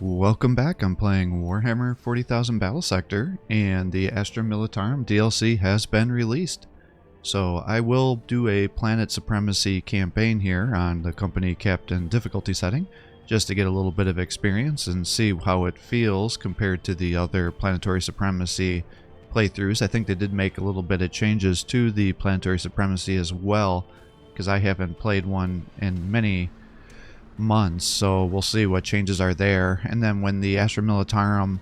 Welcome back. I'm playing Warhammer 40,000 Battlesector, and the Astra Militarum DLC has been released. So I will do a Planet Supremacy campaign here on the company captain difficulty setting, just to get a little bit of experience and see how it feels compared to the other Planetary Supremacy playthroughs. I think they did make a little bit of changes to the Planetary Supremacy as well, because I haven't played one in many months, so we'll see what changes are there. And then when the Astra Militarum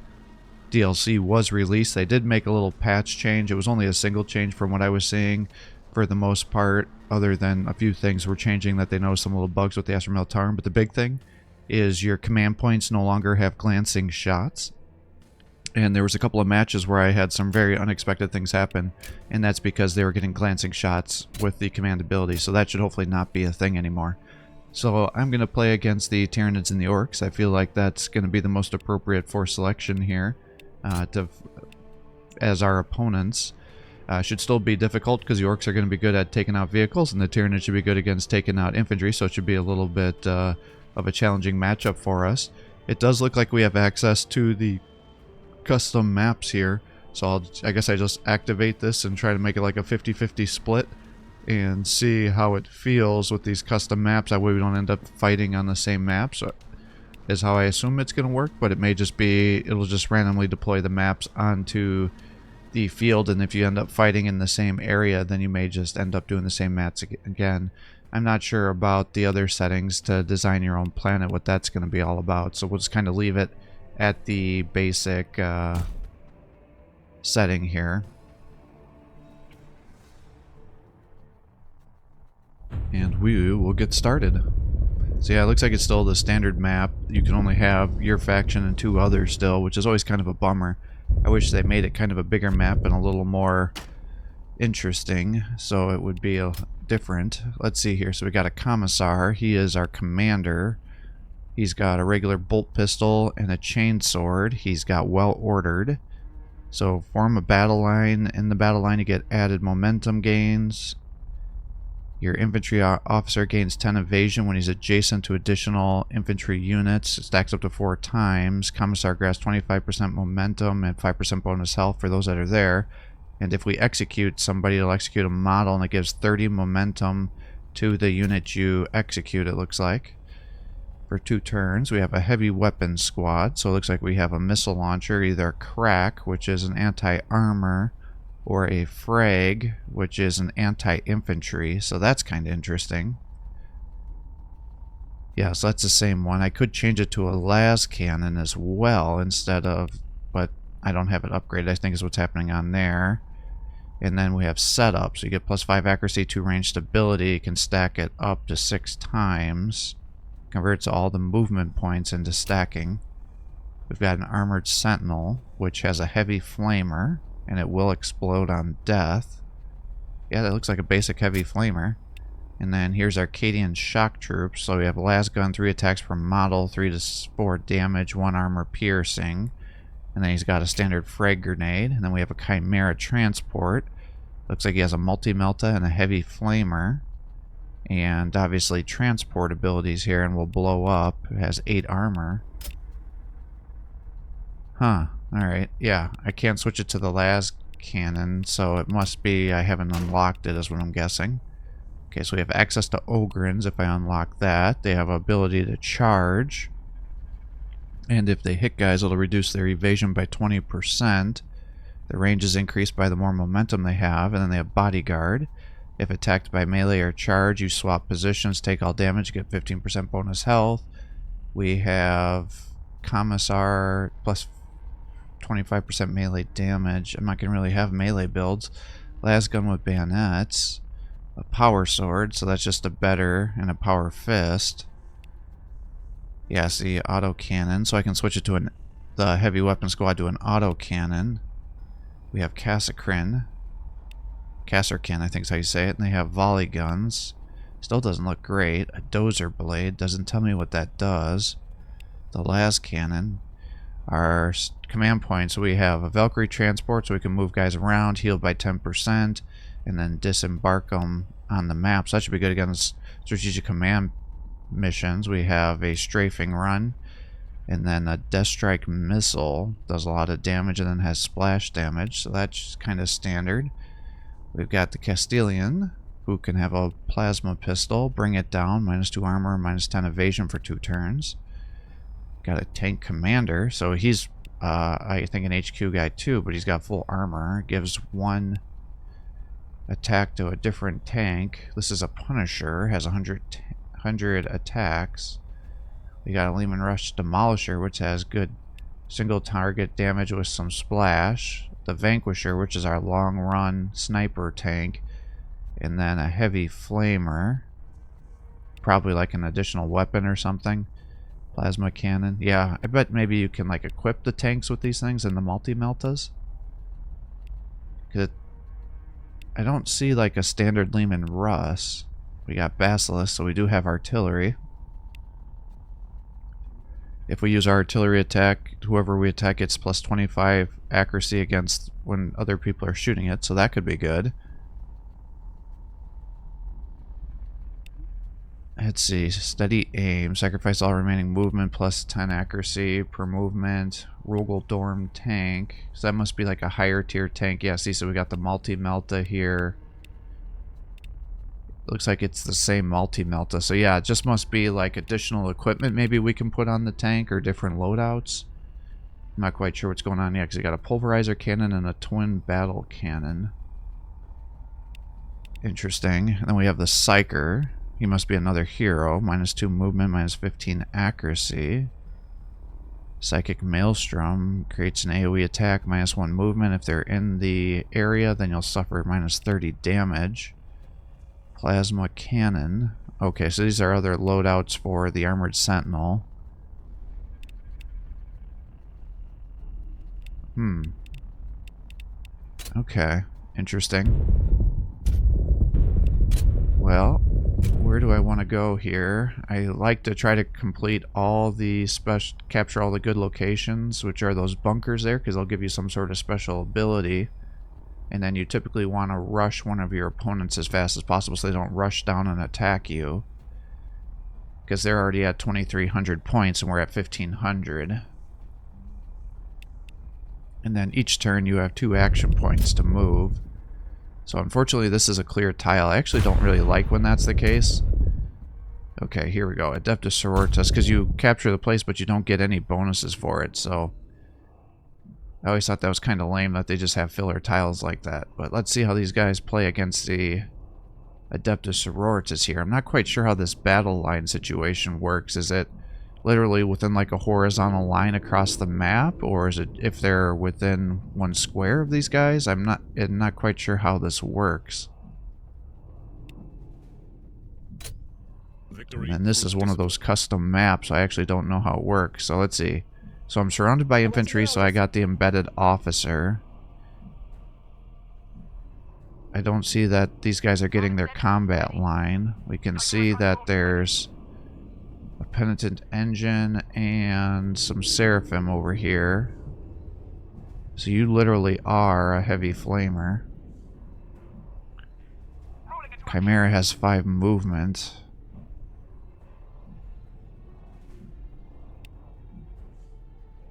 DLC was released, they did make a little patch change. It was only a single change from what I was seeing for the most part, other than a few things were changing that they noticed some little bugs with the Astra Militarum. But the big thing is your command points no longer have glancing shots. And there was a couple of matches where I had some very unexpected things happen, and that's because they were getting glancing shots with the command ability, so that should hopefully not be a thing anymore. So I'm going to play against the Tyranids and the Orcs. I feel like that's going to be the most appropriate for selection here as our opponents. Should still be difficult because the Orcs are going to be good at taking out vehicles, and the Tyranids should be good against taking out infantry, so it should be a little bit of a challenging matchup for us. It does look like we have access to the custom maps here, so I guess I just activate this and try to make it like a 50-50 split and see how it feels with these custom maps. That way we don't end up fighting on the same maps, is how I assume it's going to work, but it may just be, it'll just randomly deploy the maps onto the field, and if you end up fighting in the same area, then you may just end up doing the same maps again. I'm not sure about the other settings to design your own planet, what that's going to be all about, so we'll just kind of leave it at the basic setting here. And we will get started. So yeah, it looks like it's still the standard map. You can only have your faction and 2 others still, which is always kind of a bummer. I wish they made it kind of a bigger map and a little more interesting, so it would be different. Let's see here. So we got a Commissar. He is our commander. He's got a regular bolt pistol and a chainsword. He's got well ordered. So form a battle line. In the battle line you get added momentum gains. Your infantry officer gains 10 evasion when he's adjacent to additional infantry units. It stacks up to 4 times. Commissar grabs 25% momentum and 5% bonus health for those that are there. And if we execute somebody, it'll execute a model, and it gives 30 momentum to the unit you execute, it looks like. For 2 turns, we have a heavy weapons squad. So it looks like we have a missile launcher, either Crack, which is an anti-armor, or a Frag, which is an anti-infantry, so that's kind of interesting. Yeah, so that's the same one. I could change it to a las cannon as well instead of, but I don't have it upgraded, I think is what's happening on there. And then we have setup, so you get +5 accuracy, 2 range stability. You can stack it up to 6 times. Converts all the movement points into stacking. We've got an armored sentinel, which has a heavy flamer, and it will explode on death. Yeah, that looks like a basic heavy flamer. And then here's Arcadian shock troops. So we have las gun, 3 attacks per model, 3 to 4 damage, 1 armor piercing. And then he's got a standard frag grenade. And then we have a Chimera transport. Looks like he has a multi-melta and a heavy flamer. And obviously transport abilities here, and will blow up. It has 8 armor. Huh. Alright, yeah, I can't switch it to the las cannon, so it must be I haven't unlocked it, is what I'm guessing. Okay, so we have access to Ogrins if I unlock that. They have ability to charge. And if they hit guys, it'll reduce their evasion by 20%. The range is increased by the more momentum they have, and then they have Bodyguard. If attacked by melee or charge, you swap positions, take all damage, get 15% bonus health. We have Commissar plus 25% melee damage. I'm not going to really have melee builds. Las gun with bayonets. A power sword, so that's just a better, and a power fist. Yeah, see, auto cannon, so I can switch it to the heavy weapon squad to an auto cannon. We have Cassacrin, I think is how you say it, and they have volley guns. Still doesn't look great. A dozer blade, doesn't tell me what that does. The las cannon. Our command points, we have a Valkyrie transport, so we can move guys around, heal by 10%, and then disembark them on the map. So that should be good against strategic command missions. We have a strafing run, And then a Death Strike missile does a lot of damage and then has splash damage, so that's kind of standard. We've got the Castilian, who can have a plasma pistol, bring it down, -2 armor, -10 evasion for 2 turns. Got a tank commander, so he's, I think, an HQ guy too, but he's got full armor. Gives 1 attack to a different tank. This is a Punisher, has 100 attacks. We got a Lehman Rush Demolisher, which has good single target damage with some splash. The Vanquisher, which is our long run sniper tank. And then a Heavy Flamer. Probably like an additional weapon or something. Plasma Cannon. Yeah, I bet maybe you can like equip the tanks with these things in the multi-meltas. Cause I don't see like a standard Lehman Russ. We got Basilisk, so we do have artillery. If we use our artillery attack, whoever we attack gets +25 accuracy against when other people are shooting it, so that could be good. Let's see, steady aim, sacrifice all remaining movement, +10 accuracy per movement, Rogel Dorm tank. So that must be like a higher tier tank. Yeah, see, so we got the multi-melta here. Looks like it's the same multi-melta. So yeah, it just must be like additional equipment maybe we can put on the tank or different loadouts. I'm not quite sure what's going on yet because you got a pulverizer cannon and a twin battle cannon. Interesting. And then we have the Psyker. He must be another hero. -2 movement, -15 accuracy. Psychic Maelstrom creates an AoE attack, -1 movement. If they're in the area, then you'll suffer -30 damage. Plasma Cannon. Okay, so these are other loadouts for the Armored Sentinel. Okay, interesting. Well, where do I want to go here? I like to try to complete all the capture all the good locations, which are those bunkers there, because they'll give you some sort of special ability. And then you typically want to rush one of your opponents as fast as possible so they don't rush down and attack you. Because they're already at 2,300 points and we're at 1,500. And then each turn you have 2 action points to move. So unfortunately this is a clear tile. I actually don't really like when that's the case. Okay, here we go. Adepta Sororitas, because you capture the place but you don't get any bonuses for it, so... I always thought that was kind of lame that they just have filler tiles like that. But let's see how these guys play against the Adepta Sororitas here. I'm not quite sure how this battle line situation works. Is it literally within like a horizontal line across the map? Or is it if they're within 1 square of these guys? I'm not quite sure how this works. And then this is one of those custom maps. I actually don't know how it works. So let's see. So I'm surrounded by infantry, so I got the embedded officer. I don't see that these guys are getting their combat line. We can see that there's a penitent engine and some seraphim over here. So you literally are a heavy flamer. Chimera has 5 movement.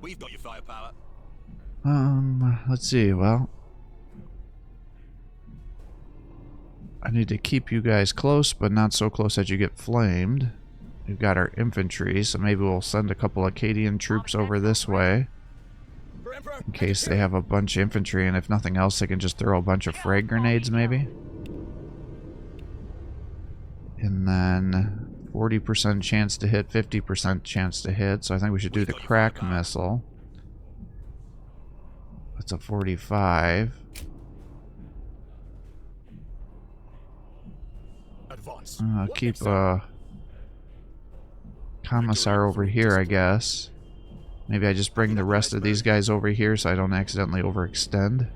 We've got your firepower. Let's see, well... I need to keep you guys close, but not so close that you get flamed. We've got our infantry, so maybe we'll send a couple Acadian troops over this way. In case they have a bunch of infantry, and if nothing else, they can just throw a bunch of frag grenades, maybe. And then... 40% chance to hit, 50% chance to hit, so I think we should do the crack missile. That's a 45. I'll keep a commissar over here, I guess. Maybe I just bring the rest of these guys over here so I don't accidentally overextend.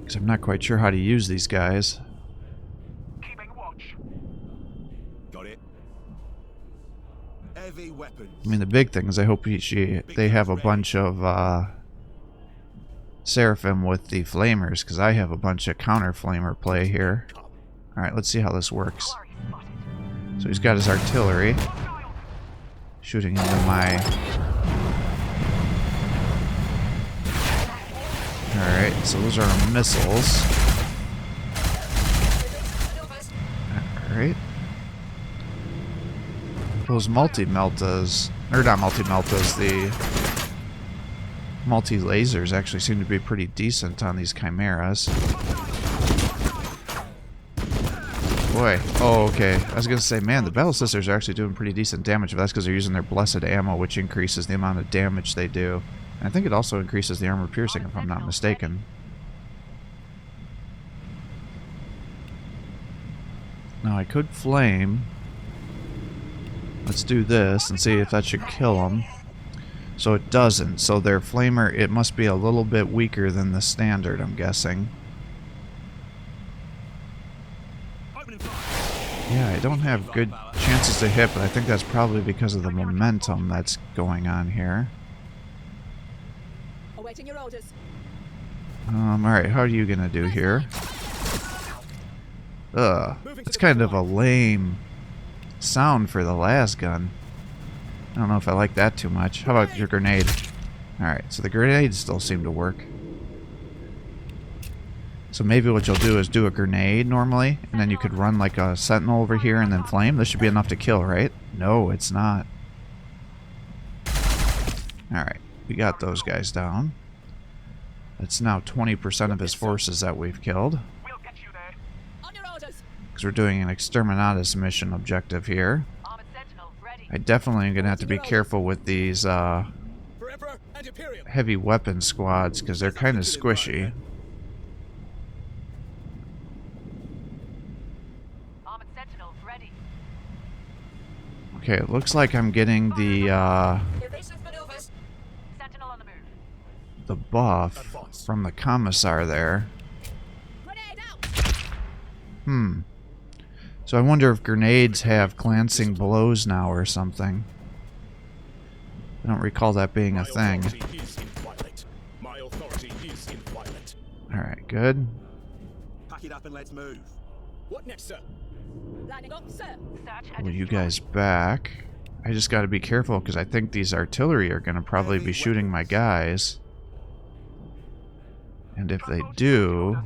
Because I'm not quite sure how to use these guys. I mean, the big thing is I hope they have a bunch of Seraphim with the Flamers, because I have a bunch of counter Flamer play here. Alright, let's see how this works. So he's got his artillery. shooting into my... Alright, so those are our missiles. Alright. Those multi-meltas, or not multi-meltas, the multi-lasers actually seem to be pretty decent on these chimeras. Boy. Oh, okay. I was going to say, man, the Battle Sisters are actually doing pretty decent damage, but that's because they're using their blessed ammo, which increases the amount of damage they do. And I think it also increases the armor piercing, if I'm not mistaken. Now, I could flame. Let's do this and see if that should kill them. So it doesn't. So their flamer, it must be a little bit weaker than the standard, I'm guessing. Yeah, I don't have good chances to hit, but I think that's probably because of the momentum that's going on here. Awaiting your orders. Alright, how are you gonna do here? It's kind of a lame sound for the las gun. I don't know if I like that too much. How about your grenade? Alright, so the grenades still seem to work. So maybe what you'll do is do a grenade normally, and then you could run like a sentinel over here and then flame. This should be enough to kill, right? No, it's not. Alright, we got those guys down. That's now 20% of his forces that we've killed. Because we're doing an Exterminatus mission objective here. I definitely am going to have to be careful with these heavy weapon squads, because they're kind of squishy. Okay, it looks like I'm getting the buff from the commissar there. So I wonder if grenades have glancing blows now or something. I don't recall that being a thing. Alright, good. Pack it up and let's move. What next, sir? Lining up, sir. Pull you guys back. I just gotta be careful because I think these artillery are gonna probably be shooting my guys. And if they do...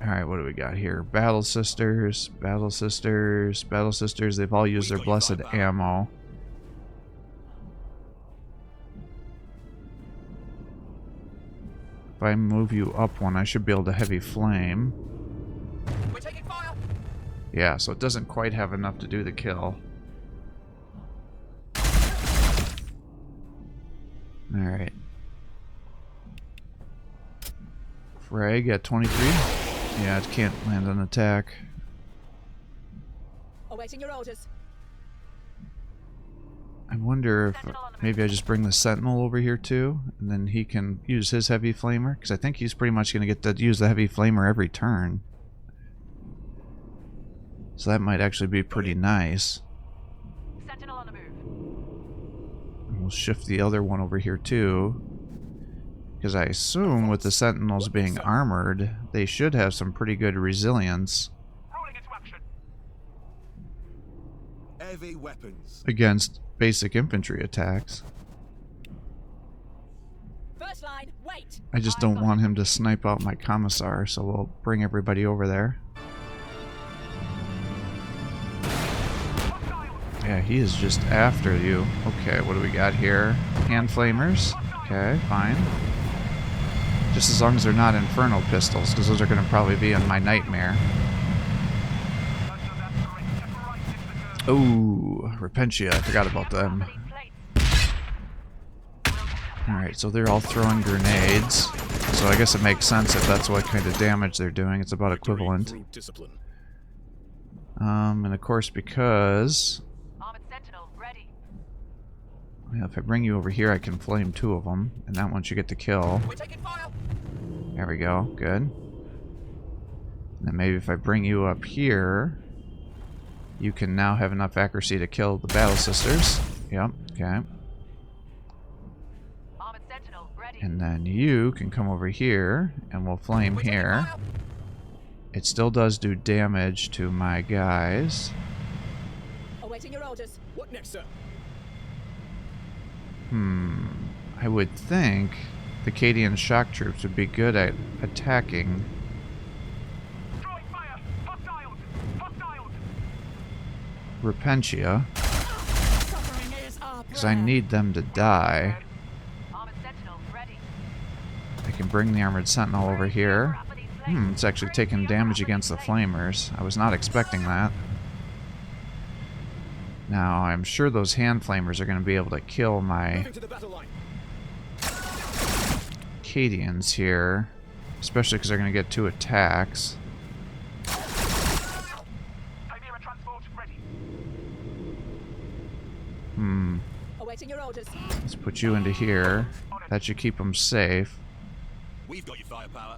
Alright, what do we got here? Battle Sisters, Battle Sisters, Battle Sisters. They've all used their blessed ammo. If I move you up one, I should be able to heavy flame. We're taking fire. Yeah, so it doesn't quite have enough to do the kill. Alright. Frag at 23. Yeah, it can't land an attack. Awaiting your orders. I wonder if maybe I just bring the Sentinel over here too, and then he can use his heavy flamer, because I think he's pretty much going to get to use the heavy flamer every turn. So that might actually be pretty nice. Sentinel on the move. And we'll shift the other one over here too, because I assume with the Sentinels being armored, they should have some pretty good resilience Heavy weapons against basic infantry attacks. First line, wait. I just don't want him to snipe out my commissar, so we'll bring everybody over there. Yeah, he is just after you. Okay, what do we got here? Hand flamers. Okay, fine. Just as long as they're not infernal pistols, because those are going to probably be in my nightmare. Oh, Repentia, I forgot about them. Alright, so they're all throwing grenades. So I guess it makes sense if that's what kind of damage they're doing. It's about equivalent. And of course, because... Well, if I bring you over here, I can flame two of them. And that one should get the kill. There we go, good. And then maybe if I bring you up here... You can now have enough accuracy to kill the Battle Sisters. Yep, okay. And then you can come over here, and we'll flame here. it still does do damage to my guys. Awaiting your orders. What next, sir? I would think the Cadian shock troops would be good at attacking. Throwing fire! Hostiles! Hostiles! Repentia, Suffering is our because I need them to die. Armored Sentinel ready. I can bring the Armored Sentinel over here. It's actually taking damage against the Flamers. I was not expecting that. Now, I'm sure those Hand Flamers are going to be able to kill my Moving to the battle line. Cadians here. Especially because they're going to get 2 attacks. Chimera transport ready. Awaiting your orders. Let's put you into here. That should keep them safe. We've got your firepower.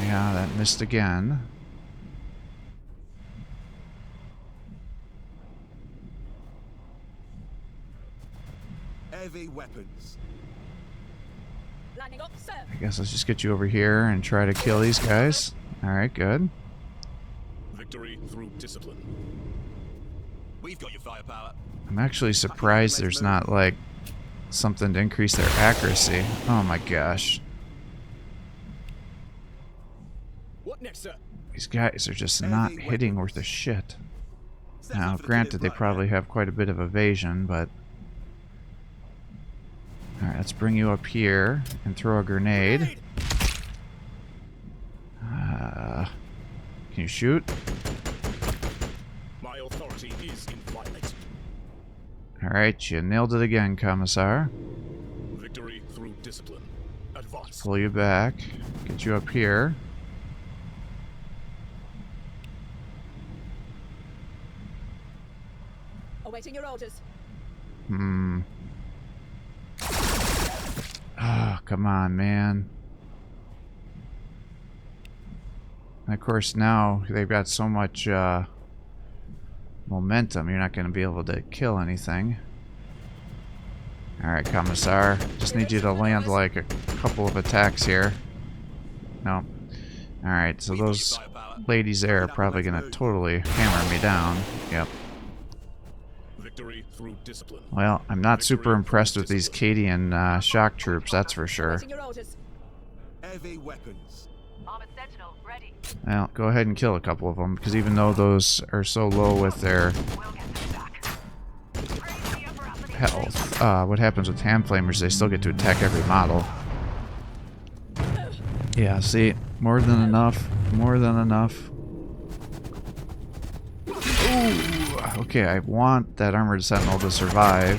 Yeah, that missed again. Heavy weapons. Lining up, sir. I guess let's just get you over here and try to kill these guys. Alright, good. Victory through discipline. We've got your firepower. I'm actually surprised there's not, like, something to increase their accuracy. Oh my gosh. What next, sir? These guys are just not hitting worth a shit. Now, granted, they probably have quite a bit of evasion, but... Alright, let's bring you up here and throw a grenade. Can you shoot? My authority is inviolate. Alright, you nailed it again, Commissar. Victory through discipline. Advance. Pull you back. Get you up here. Awaiting your orders. Oh, come on, man. And of course, now they've got so much momentum, you're not going to be able to kill anything. Alright, Commissar. Just need you to land like a couple of attacks here. No. Alright, so those ladies there are probably going to totally hammer me down. Yep. Victory through discipline. Well, I'm not super impressed with these Cadian shock troops, that's for sure. Awaiting your orders. Heavy weapons. Armored Sentinel ready. Well, go ahead and kill a couple of them, because even though those are so low with their We'll get them back. health, what happens with Hand Flamers, they still get to attack every model. Yeah, see, more than enough, more than enough. Ooh, okay, I want that Armored Sentinel to survive.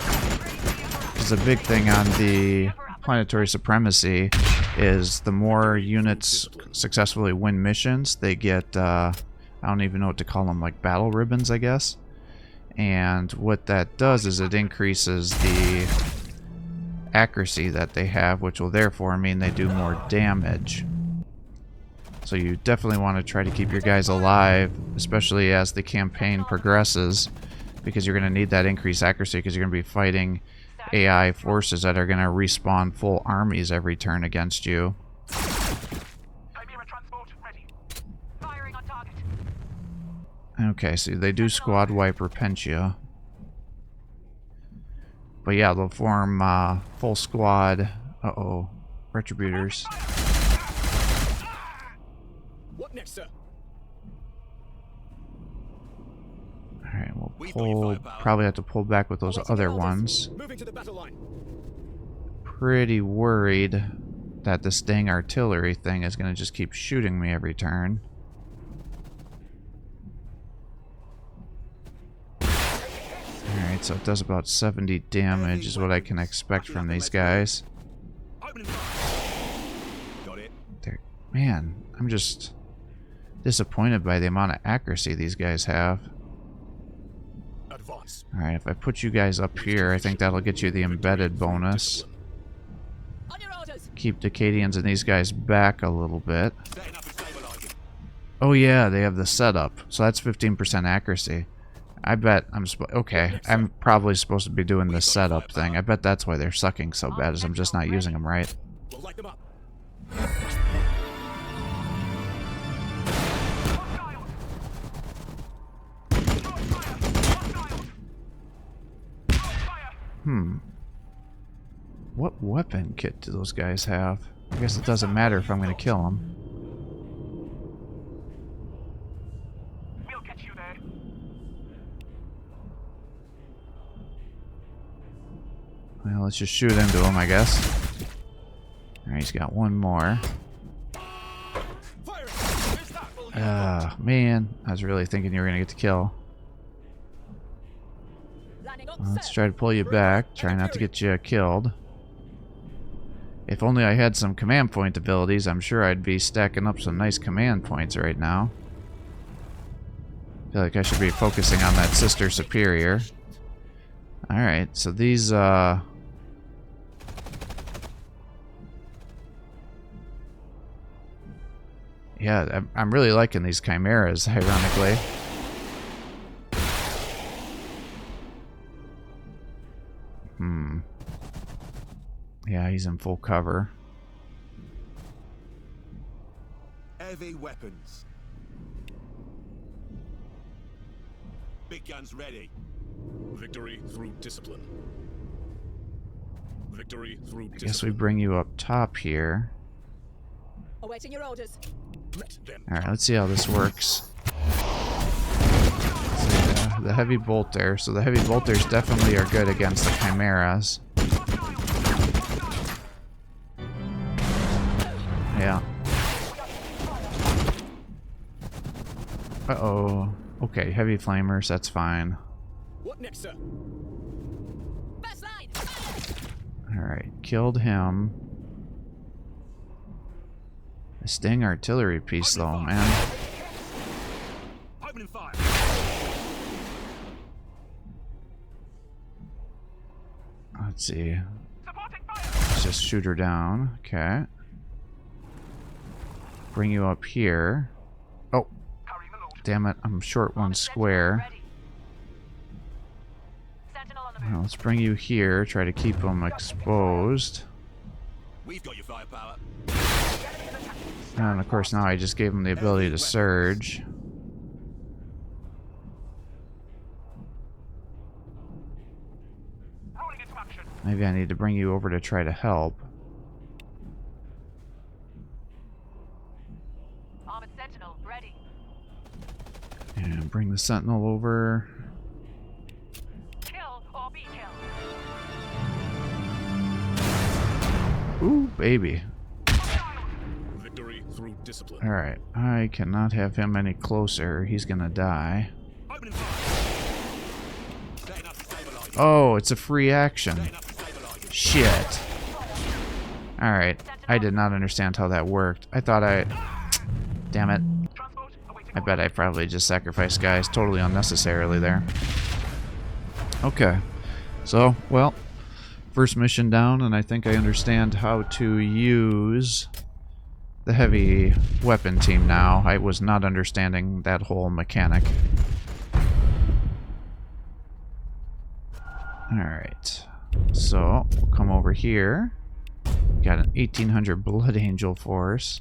Because the big thing on the Planetary Supremacy is the more units successfully win missions, they get, I don't even know what to call them, like battle ribbons, I guess. And what that does is it increases the accuracy that they have, which will therefore mean they do more damage. So you definitely want to try to keep your guys alive, especially as the campaign progresses, because you're going to need that increased accuracy because you're going to be fighting AI forces that are going to respawn full armies every turn against you. Chimera transport ready. Firing on target. Okay, so they do squad wipe Repentia. But yeah, they'll form full squad. Uh-oh. Retributors. What next, sir? Alright, we'll We've got your pull, firepower. probably have to pull back with those Awaiting other your orders. ones. Moving to the battle line. Pretty worried that this dang artillery thing is going to just keep shooting me every turn. Alright, so it does about 70 damage is what I can expect from these guys. Opening fire. Got it. Man, I'm just disappointed by the amount of accuracy these guys have. Advance. Alright, if I put you guys up here, I think that'll get you the embedded bonus. On your orders. Keep the Cadians and these guys back a little bit. Setting up and stabilizing. Oh yeah, they have the setup. So that's 15% accuracy. I bet I'm okay, I'm probably supposed to be doing the setup thing. I bet that's why they're sucking so bad, is I'm just not using them right. We'll light them up. What weapon kit do those guys have? I guess it doesn't matter if I'm going to kill them. We'll catch you there. Well, let's just shoot into him, I guess. Alright, he's got one more. Man, I was really thinking you were going to get the kill. Landing on Well, let's set. try to pull you back. Try not to get you killed. If only I had some command point abilities, I'm sure I'd be stacking up some nice command points right now. I feel like I should be focusing on that Sister Superior. Alright, so these, yeah, I'm really liking these chimeras, ironically. Yeah, he's in full cover. Heavy weapons. Big guns ready. Victory through discipline. Victory through discipline. I guess we bring you up top here. Awaiting your orders. Let them. Alright, let's see how this works. So, the heavy bolter. So the heavy bolters definitely are good against the chimeras. Yeah. Uh-oh. Okay, heavy flamers, that's fine. What next, sir? First line. Alright, killed him. The Sting artillery piece though, man. Opening fire. Let's see. Supporting fire. Let's just shoot her down. Okay. Bring you up here. Oh, Carrying the load. damn it. I'm short one square. Ready. Sentinel on the move. Well, let's bring you here. Try to keep them exposed. We've got your firepower. And of course now I just gave them the ability to surge. Rolling into action. Maybe I need to bring you over to try to help. Armored Sentinel ready. And bring the Sentinel over. Kill or be killed. Ooh, baby. Victory through discipline. Alright, I cannot have him any closer. He's gonna die. Opening fire. Setting up to stabilize you. Oh, it's a free action. Setting up to stabilize you. Shit. Alright, I did not understand how that worked. I thought I... Damn it. Transport awaiting I bet I probably just sacrificed guys totally unnecessarily there. Okay. So, well, first mission down, and I think I understand how to use the heavy weapon team now. I was not understanding that whole mechanic. Alright. So, we'll come over here. Got an 1800 Blood Angel force.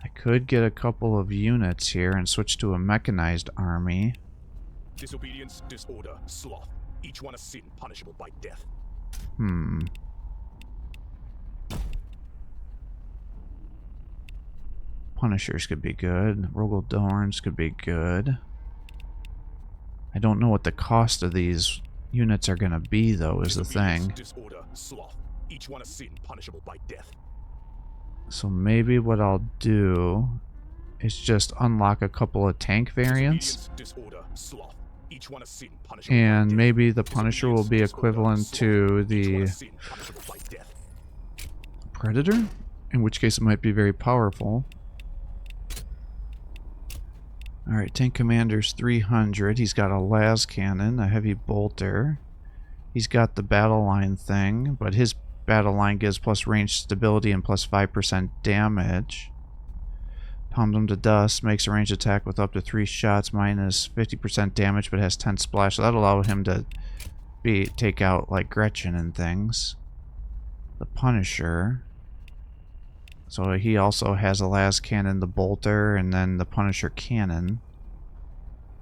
I could get a couple of units here and switch to a mechanized army. Disobedience, disorder, sloth. Each one a sin punishable by death. Punishers could be good. Rogel Dorns could be good. I don't know what the cost of these units are going to be, though, is the thing. Disorder, sloth. Each one a sin punishable by death. So maybe what I'll do is just unlock a couple of tank variants. Disorder, sloth. Each one a sin punishable by And death. maybe the Punisher will be equivalent to Each one the a sin punishable by death. Predator, in which case it might be very powerful. Alright, Tank Commander's 300. He's got a las cannon, a heavy bolter. He's got the battle line thing, but his battle line gives plus range stability and plus 5% damage. Pound him to dust, makes a ranged attack with up to 3 shots, minus 50% damage, but has 10 splash. So that'll allow him to take out like Gretchen and things. The Punisher. So he also has a las cannon, the bolter, and then the Punisher cannon.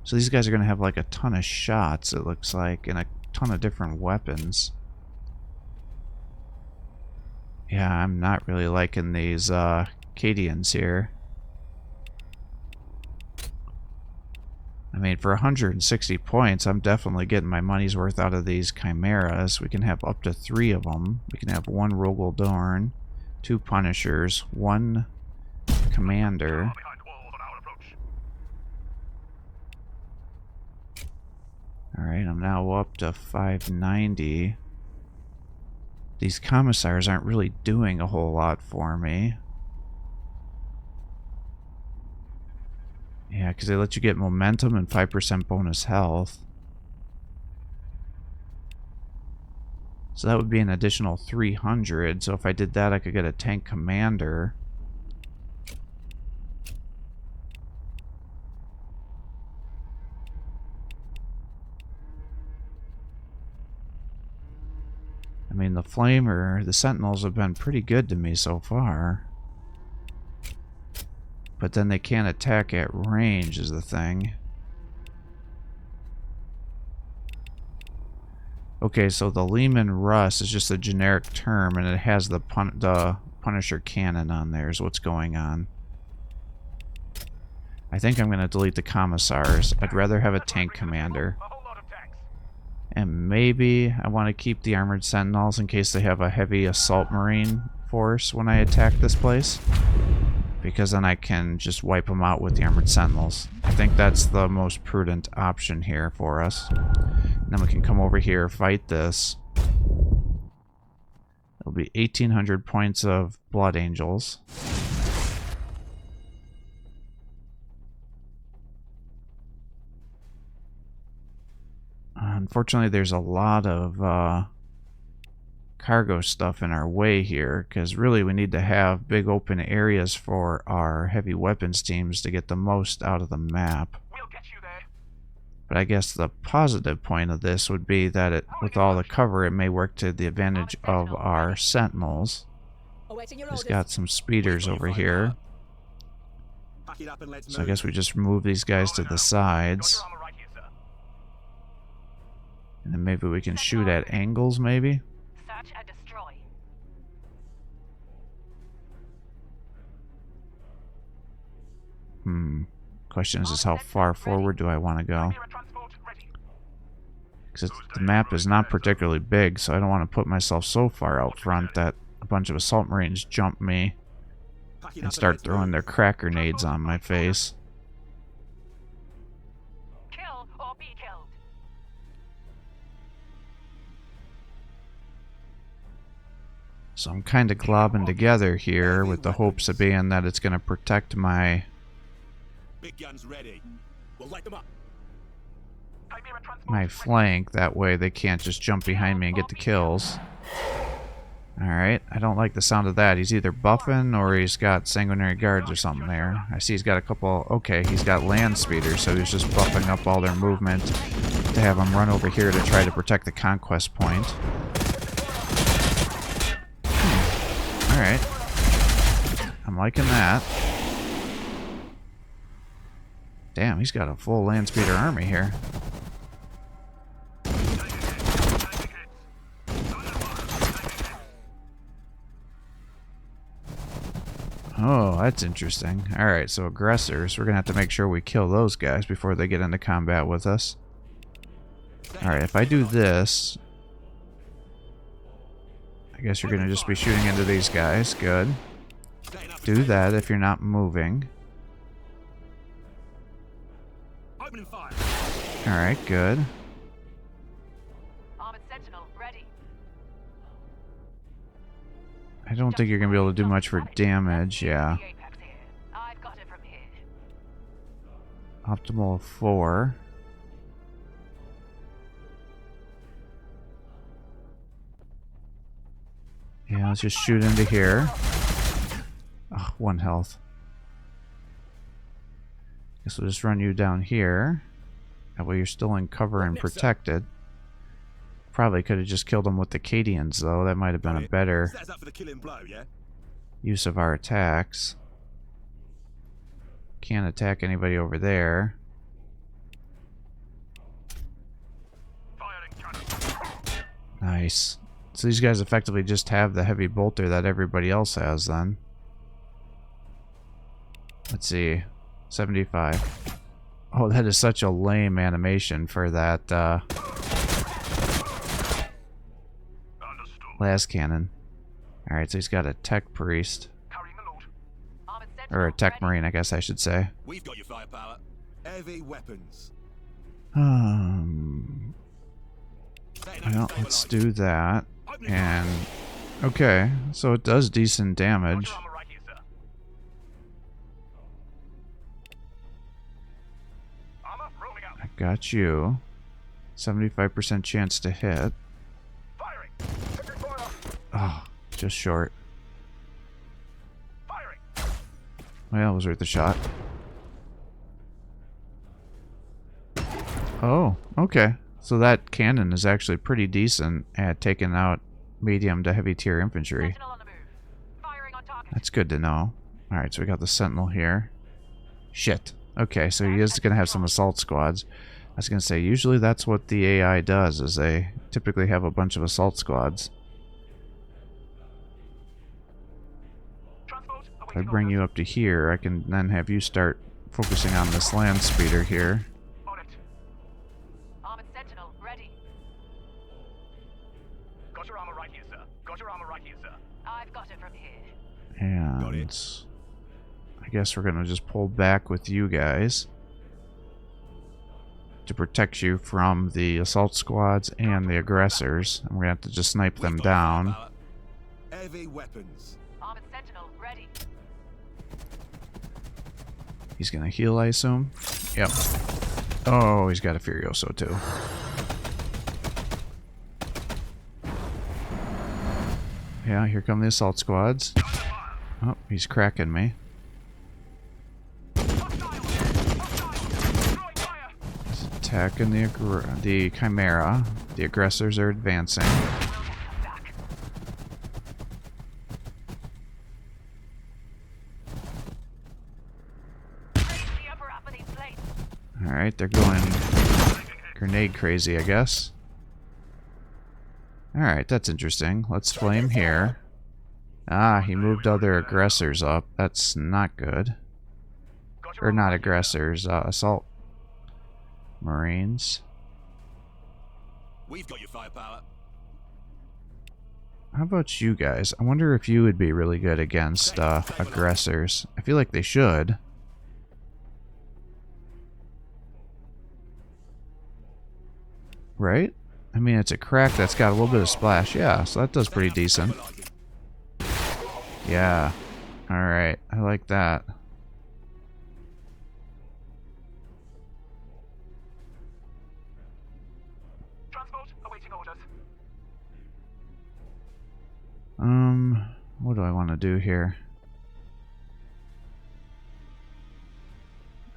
So these guys are going to have like a ton of shots, it looks like, and a ton of different weapons. Yeah, I'm not really liking these Cadians here. I mean, for 160 points, I'm definitely getting my money's worth out of these Chimeras. We can have up to 3 of them. We can have 1 Rogel Dorn, 2 Punishers, 1 Commander. Alright, I'm now up to 590. These Commissars aren't really doing a whole lot for me. Yeah, because they let you get momentum and 5% bonus health. So that would be an additional 300. So if I did that, I could get a tank commander. I mean, the Flamer, the Sentinels have been pretty good to me so far. But then they can't attack at range is the thing. Okay, so the Lehman Russ is just a generic term, and it has the Punisher cannon on there is what's going on. I think I'm going to delete the Commissars. I'd rather have a tank commander. And maybe I want to keep the Armored Sentinels in case they have a heavy assault marine force when I attack this place. Because then I can just wipe them out with the Armored Sentinels. I think that's the most prudent option here for us. And then we can come over here, fight this. It'll be 1,800 points of Blood Angels. Unfortunately, there's a lot of cargo stuff in our way here, because really we need to have big open areas for our heavy weapons teams to get the most out of the map. We'll get you there. But I guess the positive point of this would be that with all the cover, it may work to the advantage of our Sentinels. He's got some speeders over here. So I guess we just move these guys to the sides. And then maybe we can shoot at angles, maybe? Search and destroy. Question is how far forward do I want to go? Because the map is not particularly big, so I don't want to put myself so far out front that a bunch of assault marines jump me and start throwing their crack grenades on my face. Kill or be killed. So I'm kind of globbing together here with the hopes of being that it's going to protect my Big guns ready. We'll light them up. flank. That way they can't just jump behind me and get the kills. Alright, I don't like the sound of that. He's either buffing or he's got sanguinary guards or something there. I see he's got a couple... Okay, he's got land speeders, so he's just buffing up all their movement to have them run over here to try to protect the conquest point. Alright. I'm liking that. Damn, he's got a full land speeder army here. Oh, that's interesting. Alright, so aggressors. We're going to have to make sure we kill those guys before they get into combat with us. Alright, if I do this... I guess you're going to just be shooting into these guys. Good. Do that if you're not moving. Alright, good. Armored Sentinel ready. I don't think you're going to be able to do much for damage, yeah. The apex here. I've got it from here. Optimal 4. Yeah, let's just shoot into here. Oh, 1 health. Guess we'll just run you down here. That way you're still in cover and protected. Probably could have just killed them with the Cadians, though. That might have been a better use of our attacks. Can't attack anybody over there. Nice. So these guys effectively just have the heavy bolter that everybody else has then. Let's see. 75. Oh, that is such a lame animation for that las cannon. Alright, so he's got a tech priest. Armored Or a sentinel tech ready. marine, I guess I should say. We've got your firepower. Heavy weapons. Well, let's do that. And okay, so it does decent damage. Armor right here, sir. Armor rolling out. I got you. 75% chance to hit. Firing. Taking fire. Oh, just short. Firing. Well, it was worth a shot. Oh, okay. So that cannon is actually pretty decent at taking out medium to heavy tier infantry. Sentinel on the move. Firing on target. That's good to know. Alright, so we got the sentinel here. Shit. Okay, so he is going to have some assault squads. I was going to say, usually that's what the AI does, is they typically have a bunch of assault squads. Transport. If I bring you up to here, I can then have you start focusing on this land speeder here. On it. Armored sentinel ready. Got your armor right here, sir. Got your armor right here, sir. I've got it from here. Got And it. I guess we're going to just pull back with you guys to protect you from the assault squads and the aggressors. And we're going to have to just snipe them We've got your down. firepower. Heavy weapons. Armored sentinel ready. He's going to heal, I assume. Yep. Oh, he's got a Furioso too. Yeah, here come the assault squads. Oh, he's cracking me. He's attacking the Chimera. The aggressors are advancing. Back. Raise the upper half of these plates. Alright, they're going grenade crazy, I guess. Alright, that's interesting. Let's flame here. Ah, he moved other aggressors up. That's not good. Got your Or armor not right here, aggressors, assault marines. We've got your firepower. How about you guys? I wonder if you would be really good against aggressors. I feel like they should. Right? I mean, it's a crack that's got a little bit of splash. Yeah, so that does pretty decent. Yeah. Alright, I like that. Transport awaiting orders. What do I want to do here?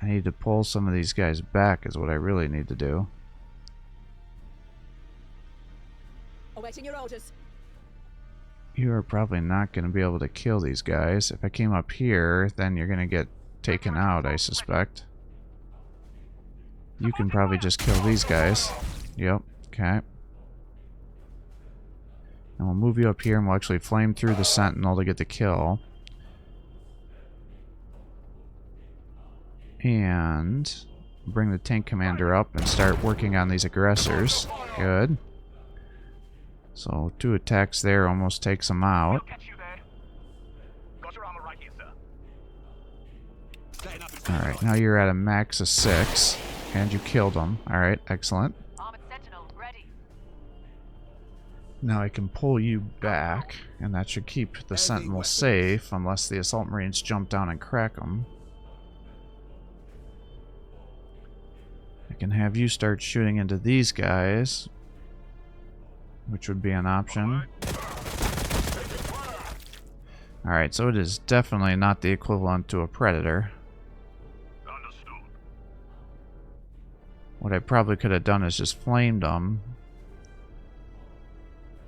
I need to pull some of these guys back is what I really need to do. Awaiting your orders. You are probably not going to be able to kill these guys. If I came up here, then you're going to get taken out, I suspect. You can probably just kill these guys. Yep, okay. And we'll move you up here and we'll actually flame through the sentinel to get the kill. And bring the tank commander up and start working on these aggressors. Good. So 2 attacks there almost takes them We'll out. catch you there. Got your armor right here, sir. Setting up in Alright, now you're at a max of 6. And you killed them. Alright, excellent. Armored sentinel ready. Now I can pull you back, and that should keep the sentinel safe, unless the assault marines jump down and crack them. I can have you start shooting into these guys, which would be an option. Alright, so it is definitely not the equivalent to a predator. Understood. What I probably could have done is just flamed them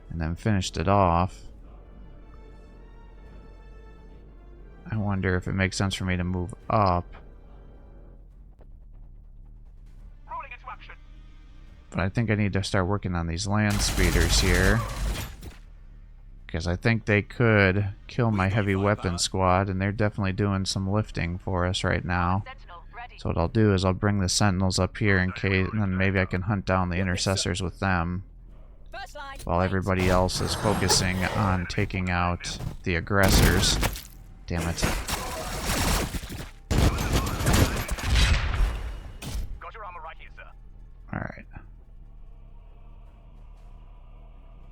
and then finished it off. I wonder if it makes sense for me to move up. Rolling into action. But I think I need to start working on these land speeders here. Because I think they could kill my heavy weapon squad, and they're definitely doing some lifting for us right now. Sentinel ready. So what I'll do is I'll bring the sentinels up here in case, and then maybe I can hunt down the intercessors with them, First line. while everybody else is focusing on taking out the aggressors. Damn it. Got your armor right here, sir. Alright.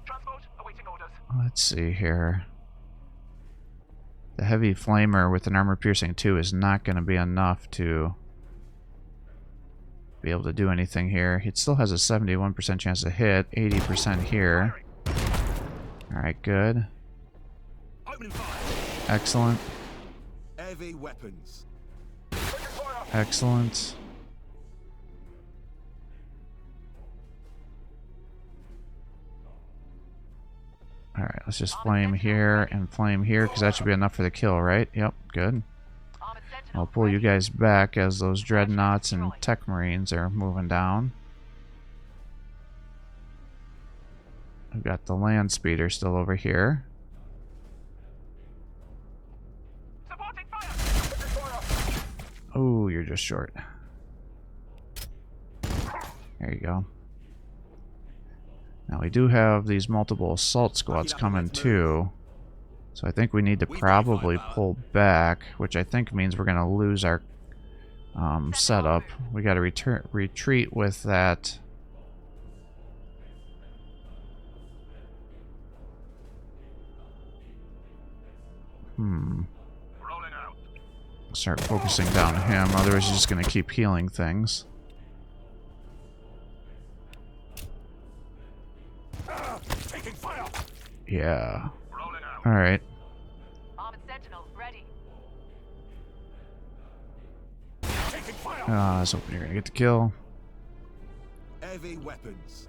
Transport awaiting orders. Let's see here. The heavy flamer with an armor piercing 2 is not going to be enough to be able to do anything here. It still has a 71% chance to hit, 80% here. Alright, good. Opening fire. Excellent. Heavy weapons. Excellent. Alright, let's just flame here and flame here, because that should be enough for the kill, right? Yep, good. Armored Sentinel I'll pull you ready. guys back as those dreadnoughts and tech marines are moving down. I've got the land speeder still over here. Supporting fire. Oh, you're just short. There you go. Now we do have these multiple assault squads coming too. So I think we need to probably pull back, which I think means we're going to lose our setup. We got to retreat with that. Rolling out. Start focusing down him, otherwise he's just going to keep healing things. Taking fire. Yeah. Rolling out. Alright. Armored Sentinel ready. Taking fire. I was hoping you're going to get the kill. Heavy weapons.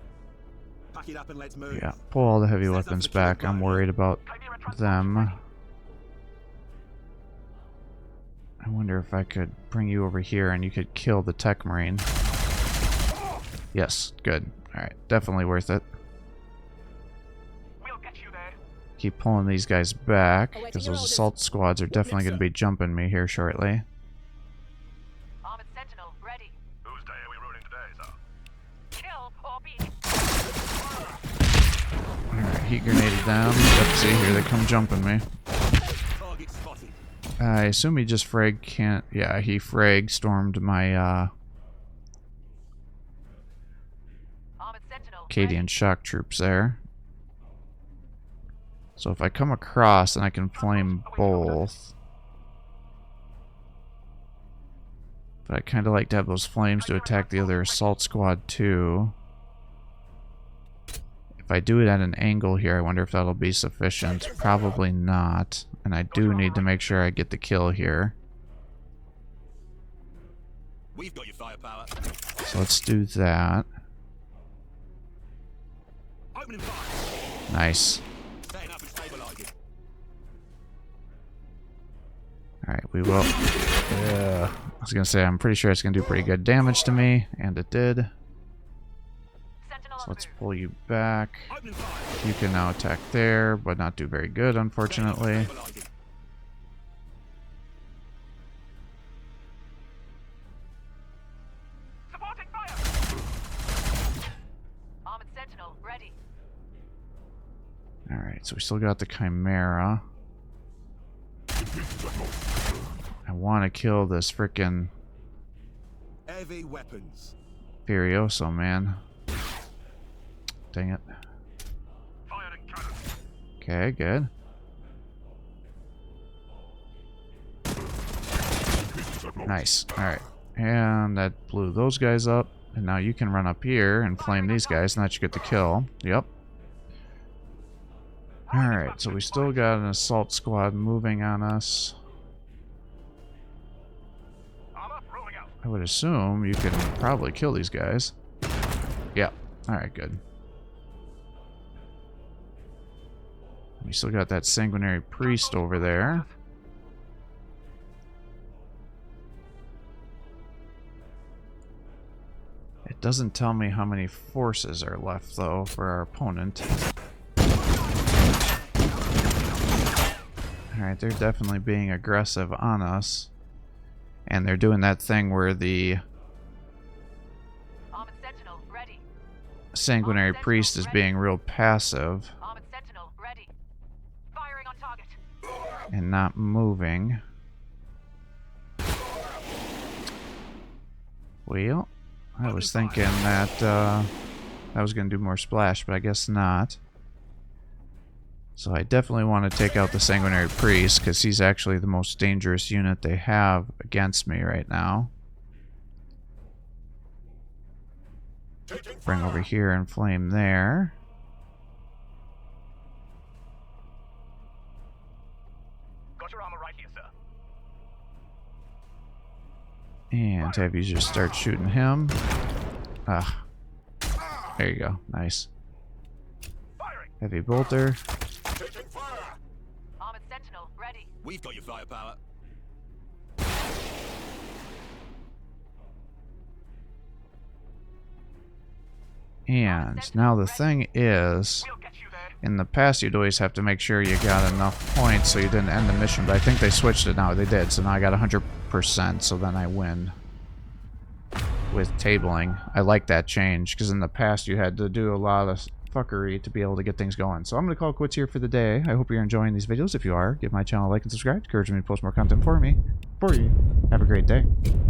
Pack it up and let's move. Yeah, pull all the heavy weapons back. I'm worried about them. I wonder if I could bring you over here and you could kill the tech marine. Yes, good. Alright, definitely worth it. We'll get you there. Keep pulling these guys back, because those assault squads are definitely going to be jumping me here shortly. Armored Sentinel ready. Whose day are we ruling today, sir? Kill or be. Alright, heat grenaded down. Yep, see, here they come jumping me. Target spotted. I assume he just frag can't... Yeah, he frag stormed my Armored Sentinel Cadian ready. shock troops there. So if I come across, then I can flame both. But I kind of like to have those flames to attack the other assault squad too. If I do it at an angle here, I wonder if that'll be sufficient. Probably not. And I do need to make sure I get the kill here. We've got your firepower. So let's do that. Opening fire. Nice. Setting up and stabilizing. Alright, we will. I was going to say, I'm pretty sure it's going to do pretty good damage to me. And it did. Sentinel So on let's move. pull you back. Opening fire. You can now attack there, but not do very good, unfortunately. Stabilizing. Supporting fire. Armored Sentinel ready. Alright, so we still got the Chimera. I want to kill this frickin' Heavy weapons. Furioso, man. Dang it. Firing cannon. Okay, good. Nice. Alright. And that blew those guys up. And now you can run up here and flame these guys, and that should get the kill. Yep. Alright, so we still got an assault squad moving on us. Armor rolling out. I would assume you can probably kill these guys. Yeah. Alright, good. We still got that sanguinary priest over there. It It doesn't tell me how many forces are left, though, for our opponent. Alright, they're definitely being aggressive on us. And they're doing that thing where the Armored Sentinel, ready. Sanguinary Priest is being real passive Armored Sentinel, ready. Firing on target. and not moving. Well, I was thinking that I was going to do more splash, but I guess not. So I definitely want to take out the Sanguinary Priest, because he's actually the most dangerous unit they have against me right now. Bring over here and flame there. Got your armor right here, sir. And have you just start shooting him. Ah. There you go. Nice. Firing. Heavy bolter. Taking fire. Armored Sentinel, ready. We've got your firepower. And now the thing is, We'll get you there. in the past you'd always have to make sure you got enough points so you didn't end the mission, but I think they switched it now. They did, so now I got 100%, so then I win with tabling. I like that change, because in the past you had to do a lot of fuckery to be able to get things going. So I'm going to call it quits here for the day. I hope you're enjoying these videos. If you are, give my channel a like and subscribe. Encourage me to post more content for you. Have a great day.